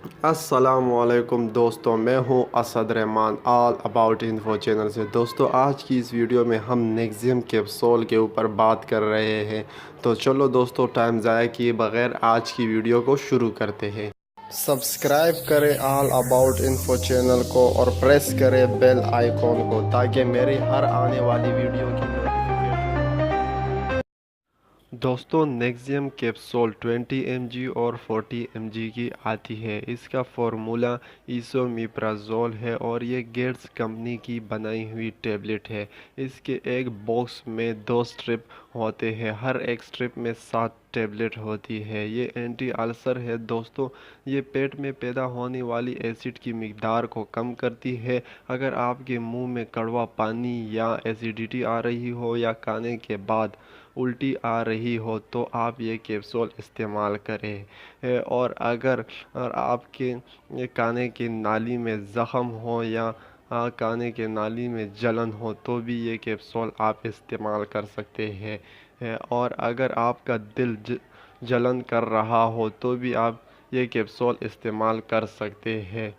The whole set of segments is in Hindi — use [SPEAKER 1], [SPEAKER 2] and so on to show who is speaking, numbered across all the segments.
[SPEAKER 1] अस्सलामुअलैकुम दोस्तों, मैं हूं Asad Rahman all about info channel से। दोस्तों, आज की इस वीडियो में हम नेक्सियम कैप्सूल के ऊपर बात कर रहे हैं। तो चलो दोस्तों, टाइम ज़ाया किए बगैर आज की वीडियो को शुरू करते हैं। सब्सक्राइब करें ऑल अबाउट इन्फो चैनल को और प्रेस करें बेल आइकॉन को ताकि मेरी हर आने वाली वीडियो की नोटिफिकेशन। दोस्तों, नेक्सियम कैप्सूल 20 mg और 40 mg की आती है। इसका फार्मूला इसोमिप्राजोल है और ये गेट्स कंपनी की बनाई हुई टेबलेट है। इसके एक बॉक्स में 2 स्ट्रिप होते हैं, हर एक स्ट्रिप में 7 टेबलेट होती है। ये एंटी अल्सर है दोस्तों। ये पेट में पैदा होने वाली एसिड की मिकदार को कम करती है। अगर आपके मुंह में कड़वा पानी या एसिडिटी आ रही हो या खाने के बाद उल्टी आ रही हो तो आप ये कैप्सूल इस्तेमाल करें। और अगर आपके खाने की नाली में ज़ख़म हो या खाने के नाली में जलन हो तो भी ये कैप्सूल आप इस्तेमाल कर सकते हैं। और अगर आपका दिल जलन कर रहा हो तो भी आप ये कैप्सूल इस्तेमाल कर सकते हैं।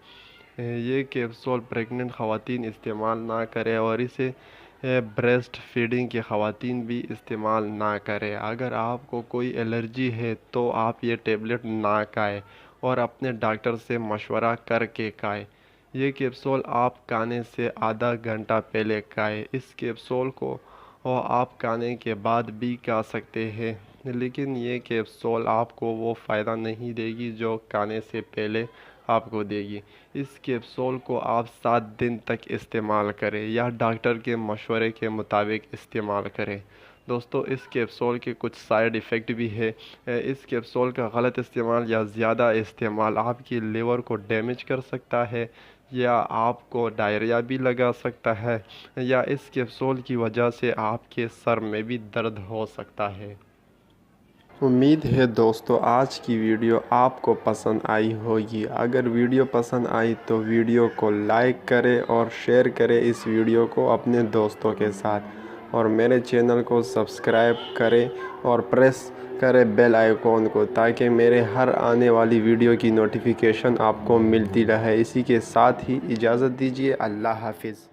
[SPEAKER 1] ये कैप्सूल प्रेग्नेंट ख़वातीन इस्तेमाल ना करें और इसे ब्रेस्ट फीडिंग की ख़वातीन भी इस्तेमाल ना करें। अगर आपको कोई एलर्जी है तो आप ये टेबलेट ना खाएं और अपने डॉक्टर से मशवरा करके खाएं। ये कैप्सूल आप खाने से आधा घंटा पहले खाएं। इस कैप्सूल को आप खाने के बाद भी खा सकते हैं, लेकिन ये कैप्सूल आपको वो फ़ायदा नहीं देगी जो खाने से पहले आपको देगी। इस कैप्सूल को आप 7 दिन तक इस्तेमाल करें या डॉक्टर के मशवरे के मुताबिक इस्तेमाल करें। दोस्तों, इस कैप्सूल के कुछ साइड इफ़ेक्ट भी है। इस कैप्सूल का गलत इस्तेमाल या ज़्यादा इस्तेमाल आपकी लिवर को डैमेज कर सकता है या आपको डायरिया भी लगा सकता है या इस कैप्सूल की वजह से आपके सर में भी दर्द हो सकता है। उम्मीद है दोस्तों आज की वीडियो आपको पसंद आई होगी। अगर वीडियो पसंद आई तो वीडियो को लाइक करें और शेयर करें इस वीडियो को अपने दोस्तों के साथ, और मेरे चैनल को सब्सक्राइब करें और प्रेस करें बेल आइकॉन को ताकि मेरे हर आने वाली वीडियो की नोटिफिकेशन आपको मिलती रहे। इसी के साथ ही इजाज़त दीजिए। अल्लाह हाफिज़।